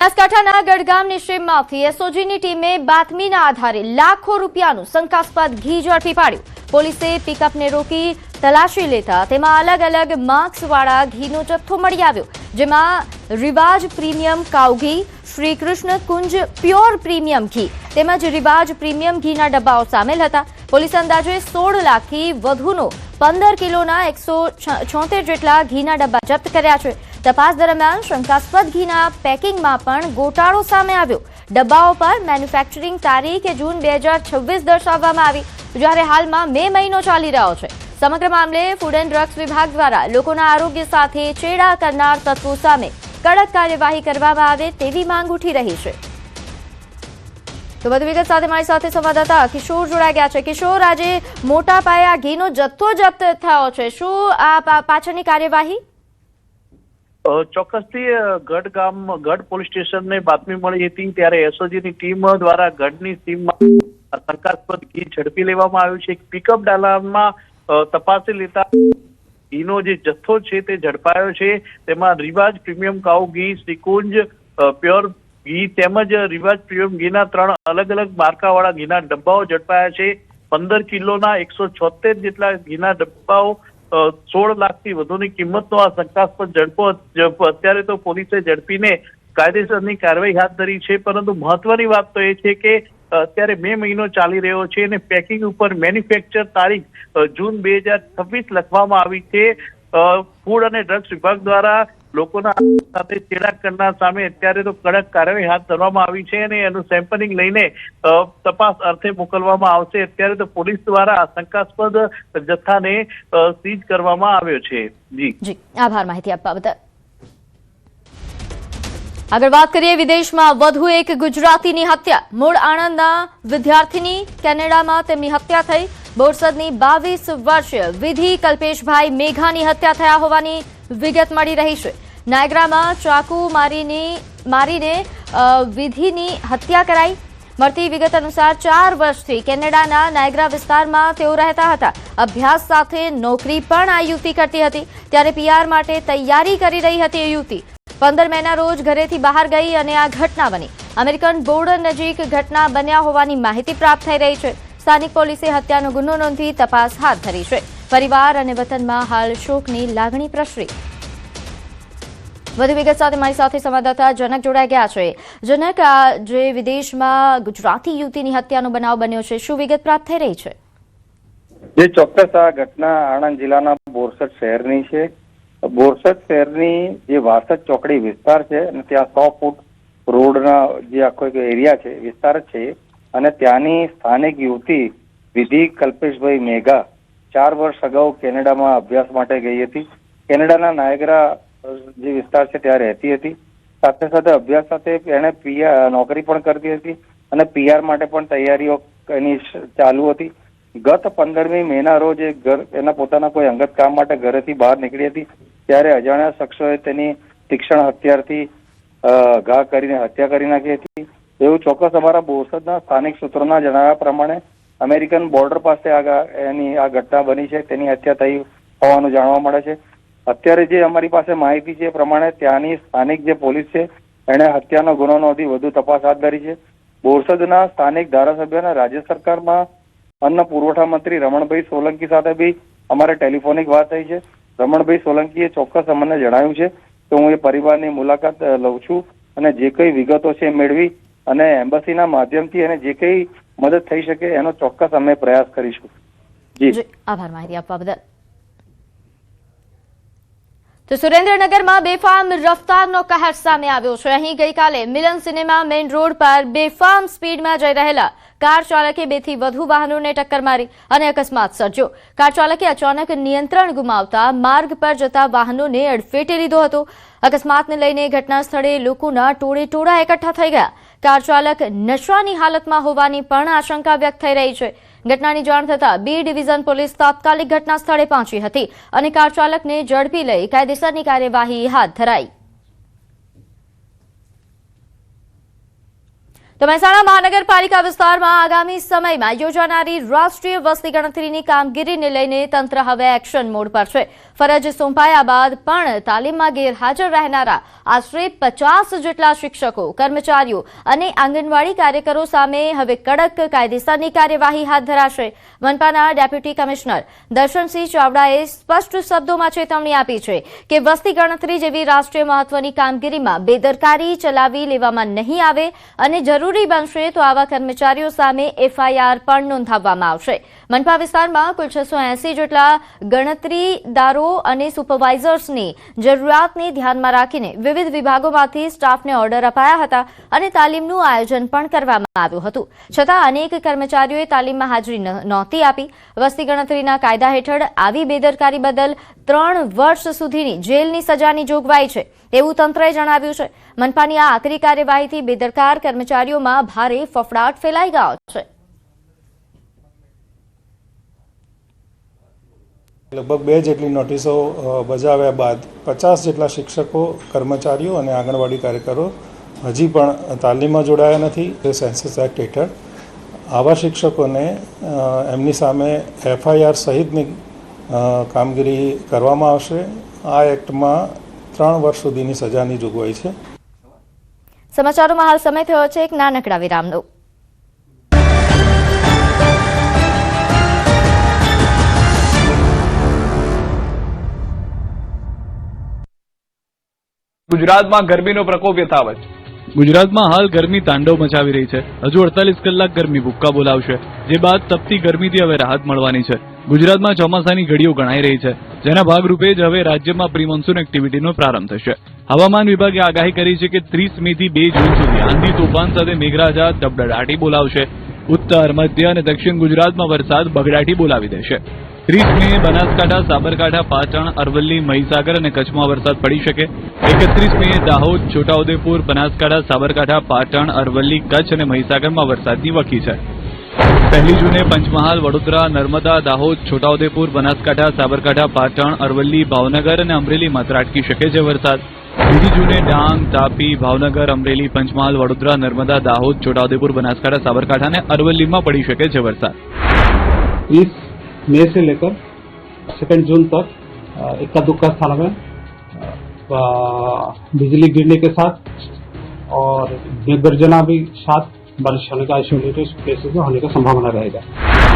બનાસકાંઠાના ગઢગામની શ્રીમમાંથી એસઓજીની ટીમે બાતમીના આધારે લાખો રૂપિયાનું શંકાસ્પદ ઘી ઝડપી પાડ્યું। પોલીસે પિકઅપને રોકી તલાશી લેતા તેમાં અલગ અલગ માર્ક્સવાળા ઘીનો જથ્થો મળી આવ્યો, જેમાં રિવાજ પ્રીમિયમ કાઉ ઘી, શ્રી કૃષ્ણ કુંજ પ્યોર પ્રીમિયમ ઘી તેમજ રિવાજ પ્રીમિયમ ઘીના ડબ્બાઓ સામેલ હતા। પોલીસે અંદાજે 16 લાખથી વધુનો 15 કિલોના 176 જેટલા ઘીના ડબ્બા જપ્ત કર્યા છે। તપાસ દરમિયાન શંકાસ્પદ ઘીના પેકિંગમાં પણ ગોટાળો સામે આવ્યો। ડબ્બાઓ પર મેન્યુફેક્ચરિંગ તારીખ જૂન 2026 દર્શાવવામાં આવી, જ્યારે હાલમાં મે મહિનો ચાલી રહ્યો છે। સમગ્ર મામલે ફૂડ એન્ડ ડ્રગ્સ વિભાગ દ્વારા લોકોના આરોગ્ય સાથે ચેડા કરનાર તત્વો સામે કડક કાર્યવાહી કરવામાં આવે તેવી માંગ ઉઠી રહી છે। તો વધુ વિગત સાથે મારી સાથે સંવાદદાતા કિશોર જોડાઈ ગયા છે। કિશોર, આજે મોટા પાયે આ ઘીનો જથ્થો જપ્ત થયો છે, શું આ પાછળની કાર્યવાહી? ચોક્કસથી ગઢ પોલીસ સ્ટેશનને બાતમી મળી હતી, ત્યારે એસઓજીની ટીમ દ્વારા ગઢની સીમમાં શંકાસ્પદ ઘી ઝડપી લેવામાં આવ્યું છે। પિકઅપ ડાલામાં તપાસી લેતા ઘીનો જે જથ્થો છે તે ઝડપાયો છે। તેમાં રિવાજ પ્રીમિયમ કાઉ ઘી, શ્રીકુંજ પ્યોર ઘી તેમજ રિવાજ પ્રીમિયમ ઘીના 3 અલગ અલગ માર્કાવાળા ઘીના ડબ્બાઓ ઝડપાયા છે। 15 કિલોના 176 જેટલા ઘીના ડબ્બાઓ 16 લાખથી વધુની કિંમતનો આ શંકાસ્પદ ઝડપો અત્યારે તો પોલીસે ઝડપીને કાયદેસરની કાર્યવાહી હાથ ધરી છે। પરંતુ મહત્વની વાત તો એ છે કે અત્યારે મે મહિનો ચાલી રહ્યો છે અને પેકિંગ ઉપર મેન્યુફેક્ચર તારીખ જૂન 2026 લખવામાં આવી છે। ફૂડ અને ડ્રગ્સ વિભાગ દ્વારા લોકોના સાથે ચેડા કરનાર સામે અત્યારે તો કડક કાર્યવાહી હાથ ધરવામાં આવી છે અને એનું સેમ્પલિંગ લઈને તપાસ અર્થે મોકલવામાં આવશે। અત્યારે તો પોલીસ દ્વારા શંકાસ્પદ જથ્થાને સીઝ કરવામાં આવ્યો છે। જી આભાર માહિતી આપવા બદલ। આગળ વાત કરીએ, વિદેશમાં વધુ એક ગુજરાતીની હત્યા। મૂળ આણંદના વિદ્યાર્થીની કેનેડામાં તેમની હત્યા થઈ। બોરસદની 22 વર્ષીય વિધિ કલ્પેશભાઈ મેઘાની હત્યા થયા હોવાની વિગત મળી રહી છે। નાયગ્રામાં ચાકુ મારીને વિધિની હત્યા કરાઈ। મળતી વિગત અનુસાર 4 વર્ષથી કેનેડાના નાયગ્રા વિસ્તારમાં તેઓ રહેતા હતા। અભ્યાસ સાથે નોકરી પણ આ યુવતી કરતી હતી, ત્યારે પીઆર માટે તૈયારી કરી રહી હતી એ યુવતી 15 મેના રોજ ઘરેથી બહાર ગઈ અને આ ઘટના બની। અમેરિકન બોર્ડર નજીક ઘટના બન્યા હોવાની માહિતી પ્રાપ્ત થઈ રહી છે। સ્થાનિક પોલીસે હત્યાનો ગુનો નોંધી તપાસ હાથ ધરી છે। પરિવાર અને વતનમાં હાલ શોકની લાગણી પ્રસરી। વધુ વિગત સાથે મારી સાથે સંવાદદાતા જનક જોડાઈ ગયા છે। જનક, આ જે વિદેશમાં ગુજરાતી યુવતીની હત્યાનો બનાવ બન્યો છે, શું વિગત પ્રાપ્ત થઈ રહી છે? જે ચોક્કસ આ ઘટના આણંદ જિલ્લાના બોરસદ શહેરની છે। બોરસદ શહેરની જે વાસદ ચોકડી વિસ્તાર છે અને ત્યાં 100 ફૂટ રોડના જે આખો એક એરિયા છે, વિસ્તાર છે, અને ત્યાંની સ્થાનિક યુવતી વિધિ કલ્પેશભાઈ મેઘા 4 વર્ષ અગાઉ કેનેડામાં અભ્યાસ માટે ગઈ હતી। કેનેડાના નાયગ્રા જે વિસ્તાર છે ત્યાં રહેતી હતી। સાથે સાથે અભ્યાસ સાથે એને નોકરી પણ કરતી હતી અને પીઆર માટે પણ તૈયારીઓ એની ચાલુ હતી। ગત 15મી મેના રોજ એના પોતાના કોઈ અંગત કામ માટે ઘરેથી બહાર નીકળી હતી, ત્યારે અજાણ્યા શખ્સોએ તેની તીક્ષ્ણ હથિયારથી ઘા કરીને હત્યા કરી નાખી હતી, એવું ચોક્કસ અમારા બોરસદના સ્થાનિક સૂત્રોના જણાવ્યા પ્રમાણે અમેરિકન બોર્ડર પાસે એની આ ઘટના બની છે, તેની હત્યા થઈ હોવાનું જાણવા મળે છે। અત્યારે જે અમારી પાસે માહિતી છે એ પ્રમાણે ત્યાંની સ્થાનિક જે પોલીસ છે એણે હત્યાનો ગુનો નોંધી વધુ તપાસ હાથ ધરી છે। બોરસદના સ્થાનિક ધારાસભ્ય અને રાજ્ય સરકારમાં અન્ન પુરવઠા મંત્રી રમણભાઈ સોલંકી સાથે બી અમારે ટેલિફોનિક વાત થઈ છે। રમણભાઈ સોલંકીએ ચોક્કસ અમને જણાવ્યું છે કે હું એ પરિવારની મુલાકાત લઉં છું અને જે કઈ વિગતો છે મેળવી અને એમ્બસીના માધ્યમથી અને જે કઈ મદદ થઈ શકે એનો ચોક્કસ અમે પ્રયાસ કરીશું। જી આભાર માહિતી આપવા બદલ। તો સુરેન્દ્રનગરમાં બેફામ રફતારનો કહેર સામે આવ્યો છે। અહીં ગઈકાલે મિલન સિનેમા મેઇન રોડ પર બેફામ સ્પીડમાં જઈ રહેલા કાર ચાલકે 2 થી વધુ વાહનોને ટક્કર મારી અને અકસ્માત સર્જ્યો। કાર ચાલકે અચાનક નિયંત્રણ ગુમાવતા માર્ગ પર જતા વાહનોને અડફેટે લીધો હતો। અકસ્માતને લઈને ઘટના સ્થળે લોકોના ટોળે એકઠા થઈ ગયા। કાર ચાલક નશાની હાલતમાં હોવાની પણ આશંકા વ્યક્ત થઈ રહી છે। ઘટનાની જાણ થતાં B ડિવિઝન પોલીસ તાત્કાલિક ઘટના સ્થળે પહોંચી હતી અને કાર ચાલકને ઝડપી લઈ કાયદેસરની કાર્યવાહી હાથ ધરાઈ। તો મહેસાણા મહાનગરપાલિકા વિસ્તારમાં આગામી સમયમાં યોજાનારી રાષ્ટ્રીય વસ્તી ગણતરીની કામગીરીને લઈને તંત્ર હવે એક્શન મોડ પર છે. ફરજ સોંપાયા બાદ પણ તાલીમમાં ગેરહાજર રહેનારા આશરે 50 જેટલા શિક્ષકો, કર્મચારીઓ અને આંગણવાડી કાર્યકરો સામે હવે કડક કાયદેસરની કાર્યવાહી હાથ ધરાશે. મનપાના ડેપ્યુટી કમિશનર દર્શનસિંહ ચાવડાએ સ્પષ્ટ શબ્દોમાં ચેતવણી આપી છે કે વસ્તી ગણતરી જેવી રાષ્ટ્રીય મહત્વની કામગીરીમાં બેદરકારી ચલાવી લેવામાં નહીં આવે અને જરૂરી બનશે તો આવા કર્મચારીઓ સામે એફઆઈઆર પણ નોંધાવવામાં આવશે. મનપા વિસ્તારમાં કુલ 680 જેટલા ગણતરીદારો અને સુપરવાઇઝર્સની જરૂરિયાતને ધ્યાનમાં રાખીને વિવિધ વિભાગોમાંથી સ્ટાફને ઓર્ડર અપાયા હતા અને તાલીમનું આયોજન પણ કરવામાં આવ્યું હતું. છતાં અનેક કર્મચારીઓએ તાલીમમાં હાજરી નહોતી આપી. વસ્તી ગણતરીના કાયદા હેઠળ આવી બેદરકારી બદલ 3 વર્ષ સુધીની જેલની સજાની જોગવાઈ છે એવું તંત્રએ જણાવ્યું છે. મનપાની આ આકરી કાર્યવાહીથી બેદરકાર કર્મચારીઓમાં ભારે ફફડાટ ફેલાઈ ગયો છે. લગભગ 2 જેટલી નોટિસો બજાવ્યા બાદ 50 જેટલા શિક્ષકો, કર્મચારીઓ અને આંગણવાડી કાર્યકરો હજી પણ તાલીમમાં જોડાયા નથી. સેન્સસ એક્ટ હેઠળ આવા શિક્ષકોને એમની સામે એફઆઈઆર સહિતની કામગીરી કરવામાં આવશે. આ એક્ટમાં 3 વર્ષ સુધીની સજાની જોગવાઈ છે. સમાચારોમાં હાલ સમય થયો છે એક નાનકડા વિરામનો. ગુજરાતમાં ગરમીનો પ્રકોપ યથાવત. ગુજરાતમાં હાલ ગરમી તાંડવ મચાવી રહી છે. હજુ 48 કલાક ગરમી ભૂક્કા બોલાવશે, જે બાદ તપતી ગરમીથી હવે રાહત મળવાની છે. ગુજરાતમાં ચોમાસાની ઘડીઓ ગણાઈ રહી છે, જેના ભાગરૂપે જ હવે રાજ્યમાં પ્રી મોન્સૂન એક્ટિવિટીનો પ્રારંભ થશે. હવામાન વિભાગે આગાહી કરી છે કે 30 મે થી 2 જૂન સુધી આંધી તોફાન સાથે મેઘરાજા ધબધડાટી બોલાવશે. ઉત્તર, મધ્ય અને દક્ષિણ ગુજરાતમાં વરસાદ બગડાટી બોલાવી દેશે. 30 મે બનાસકાંઠા, સાબરકાંઠા, પાટણ, અરવલ્લી, મહીસાગર અને કચ્છમાં વરસાદ પડી શકે. 31 મે દાહોદ, છોટાઉદેપુર, બનાસકાંઠા, સાબરકાંઠા, પાટણ, અરવલ્લી, કચ્છ અને મહીસાગરમાં વરસાદની વકી છે. 1 જૂને પંચમહાલ, વડોદરા, નર્મદા, દાહોદ, છોટાઉદેપુર, બનાસકાંઠા, સાબરકાંઠા, પાટણ, અરવલ્લી, ભાવનગર અને અમરેલીમાં ત્રાટકી શકે છે વરસાદ. 2 જૂને ડાંગ, તાપી, ભાવનગર, અમરેલી, પંચમહાલ, વડોદરા, નર્મદા, દાહોદ, છોટાઉદેપુર, બનાસકાંઠા, સાબરકાંઠા અને અરવલ્લીમાં પડી શકે છે વરસાદ. 20 मई से लेकर 2 जून तक इक्का दुक्का स्थानों में बिजली गिरने के साथ और गर्जना भी साथ बारिश होने का आइसोलेटेड केसेस में होने का संभावना रहेगा.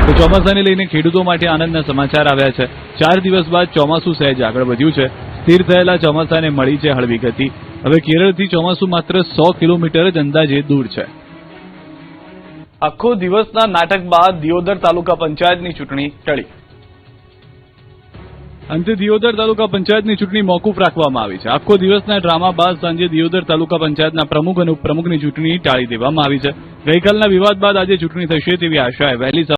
તો ચોમાસાને લઈને ખેડૂતો માટે આનંદના સમાચાર આવ્યા છે. 4 દિવસ બાદ ચોમાસું સહેજ આગળ વધ્યું છે. સ્થિર થયેલા ચોમાસાને મળી છે હળવી ગતિ. હવે કેરળથી ચોમાસું માત્ર 100 કિલોમીટર જ અંદાજે દૂર છે. આખો દિવસના નાટક બાદ દિયોદર તાલુકા પંચાયતની ચૂંટણી ટળી. અંતે દિયોદર તાલુકા પંચાયતની ચૂંટણી મોકૂફ રાખવામાં આવી છે. આખો દિવસના ડ્રામા બાદ સાંજે દિયોદર તાલુકા પંચાયતના પ્રમુખ અને ઉપપ્રમુખની ચૂંટણી ટાળી દેવામાં આવી છે. ગઈકાલના વિવાદ બાદ આજે ચૂંટણી થશે તેવી આશાએ વહેલી